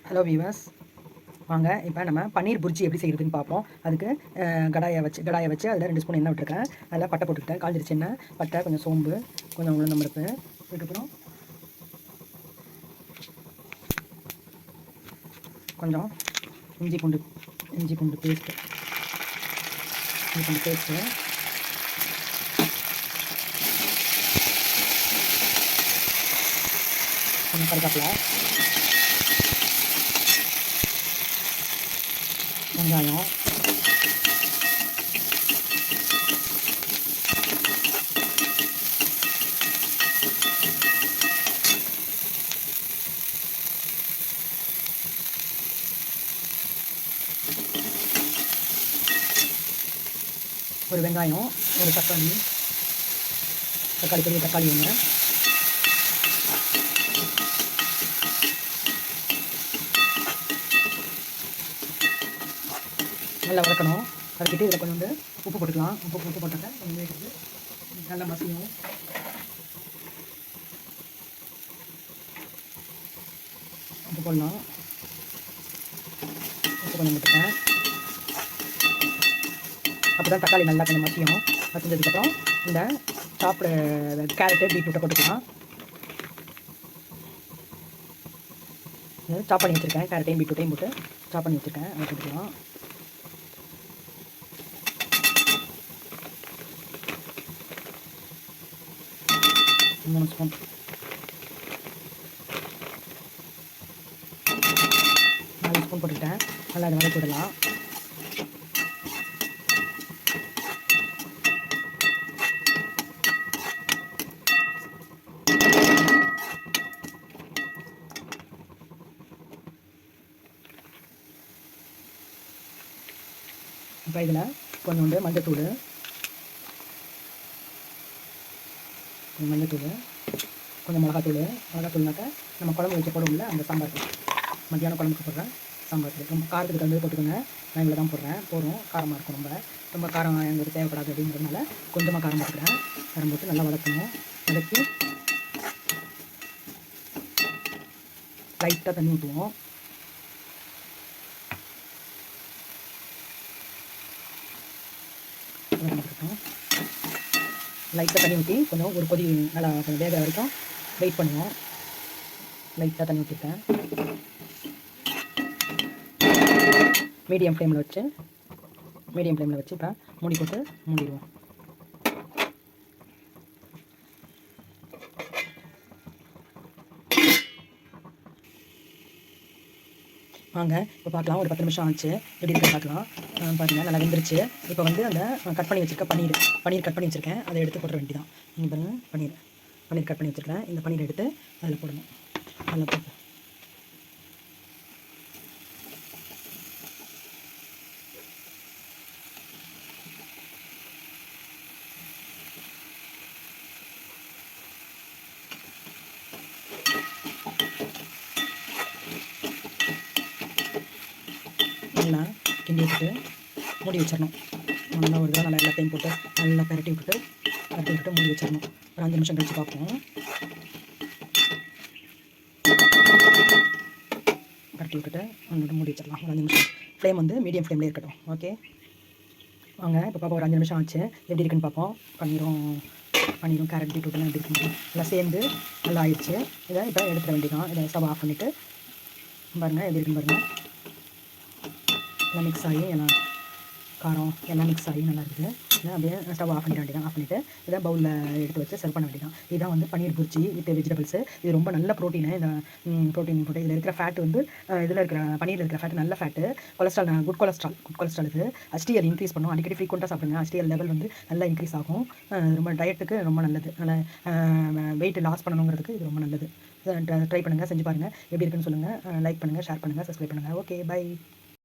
Hello viewers, வாங்க இப்போ நம்ம பன்னீர் புர்ஜி எப்படி செய்கிறதுன்னு பார்ப்போம். அதுக்கு கடாயை வச்சு அதில் 2 ஸ்பூன் எண்ணெய் விட்டுருக்கேன். அதில் பட்டை போட்டுக்கிட்டேன், காஞ்சிருச்சு எண்ணெய். பட்டை, கொஞ்சம் சோம்பு, கொஞ்சம் உளுந்தம்பருப்பு, அதுக்கப்புறம் கொஞ்சம் இஞ்சி பூண்டு பேஸ்ட்டு, கொஞ்சம் கருவேப்பிலை, வெங்காயம், ஒரு வெங்காயம், ஒரு தக்காளி, பெரிய தக்காளி ஒன்று, நல்லா வதக்கணும். வதக்கிட்டு இதில் கொஞ்சம் உப்பு போட்டுக்கலாம். உப்பு போட்டாக்க கொஞ்சம் வேகிறது நல்லா மசியும். உப்பு போடலாம். உப்பு கொஞ்சம் போட்டுட்டேன். அப்போ தான் தக்காளி நல்லா கொஞ்சம் மசிஞ்சதுக்கப்புறம் இந்த கேரட்டு, பீட்ரூட்டை போட்டுக்கலாம். சாப் பண்ணி வச்சுருக்கேன். கேரட்டையும் பீட்ரூட்டையும் போட்டு சாப் பண்ணி வச்சுருக்கேன். அதை போட்டுக்கலாம். மூணு ஸ்பூன் போட்டுக்கிட்டேன். நல்லா அதை வதக்கி விடலாம். இப்போ இதில் கொஞ்சோண்டு மஞ்சத்தூள், கொஞ்சம் மிளகாத்தூள்னாக்கா நம்ம குழம்பு வச்சு போடுவோம்ல, அந்த சாம்பார் மத்தியானம் குழம்புக்கு போடுறேன் சாம்பார். ரொம்ப காரத்துக்கு தகுந்தது போட்டுக்கோங்க. நான் இவ்வளோ தான் போடுறோம். காரமாக இருக்கும். ரொம்ப காரம் எங்களுக்கு தேவைப்படாது அப்படிங்கிறதுனால கொஞ்சமாக காரம் போட்டுக்கிறேன். காரம் போட்டு நல்லா வதக்கணும். வதக்கி லைட்டாக தண்ணி ஊற்றுவோம். லைட்டாக தண்ணி ஊற்றி கொஞ்சம் ஒரு கொதி நல்லா கொஞ்சம் வேகிற வரைக்கும் வெயிட் பண்ணுவோம். லைட்டாக தண்ணி ஊற்றிட்டேன். மீடியம் ஃப்ளேமில் வச்சு இப்போ மூடி போட்டு மூடிடுவோம். வாங்க இப்போ பார்க்கலாம். ஒரு 10 நிமிஷம் ஆச்சு. எப்படி இருக்குன்னு பார்க்கலாம். பாருங்கள், நல்லா வெந்துருச்சு. இப்போ வந்து அந்த கட் பண்ணி வச்சுருக்க பன்னீர் கட் பண்ணி வச்சுருக்கேன். அதை எடுத்து போட வேண்டியதான். நீங்கள் பாருங்கள், பன்னீர் கட் பண்ணி வச்சுருக்கேன். இந்த பன்னீர் எடுத்து அதில் போடணும். நல்லா போட்டு நல்லா கிண்டி விட்டுட்டு மூடி வச்சிடணும். நல்லா ஒரு தடவை நல்லா எல்லாத்தையும் போட்டு நல்லா பரட்டி விட்டுட்டு மூடி வச்சிடணும். ஒரு 5 நிமிஷம் கழித்து பார்ப்போம். பரட்டி விட்டுட்டு மூடி வச்சிடலாம். ஒரு 5 நிமிஷம். ஃப்ளேம் வந்து மீடியம் ஃப்ளேம்லேயே இருக்கட்டும். ஓகே, வாங்க இப்போ பார்ப்போம். ஒரு 5 நிமிஷம் ஆச்சு. எப்படி இருக்குன்னு பார்ப்போம். பன்னீரும் கேரட், பீட்ரூட்லாம் எப்படி இருக்குன்னு நல்லா சேர்ந்து நல்லா ஆயிடுச்சு. இதை இப்போ எடுத்துட வேண்டியதான். இதை ஸ்டவ் ஆஃப் பண்ணிவிட்டு பாருங்கள் எப்படி இருக்குன்னு பாருங்கள். எல்லாம் மிக்ஸ் ஆகி எல்லாம் காரம் எல்லாம் மிக்ஸ் ஆகி நல்லா இருக்குது. இதை அப்படியே ஸ்டவ் ஆஃப் பண்ணிட வேண்டியதான். ஆஃப் பண்ணிவிட்டு இதை பவுலில் எடுத்து வச்சு சர்வ் பண்ண வேண்டியதான். இதுதான் வந்து பன்னீர் புர்ஜி வித் வெஜிடபிள்ஸு. இது ரொம்ப நல்ல ப்ரோட்டீனு. இந்த ப்ரோட்டீன் போட்டு இதில் இருக்கிற ஃபேட்டு வந்து இதில் இருக்கிற பன்னீரில் இருக்கிற ஃபேட்டு நல்ல ஃபேட்டு. குட் கொலஸ்ட்ரால் இது. HDL இன்க்ரீஸ் பண்ணும். அடிக்கடி ஃப்ரீக்வெண்ட்டாக சாப்பிடுங்க. HDL லெவல் வந்து நல்லா இன்க்ரீஸ் ஆகும். ரொம்ப டயட்டுக்கு ரொம்ப நல்லது. நல்லா வெயிட் லாஸ் பண்ணணுங்கிறதுக்கு இது ரொம்ப நல்லது. ட்ரை பண்ணுங்கள், செஞ்சு பாருங்கள். எப்படி இருக்குன்னு சொல்லுங்கள். லைக் பண்ணுங்கள், ஷேர் பண்ணுங்கள், சப்ஸ்கிரைப் பண்ணுங்கள். Okay, by.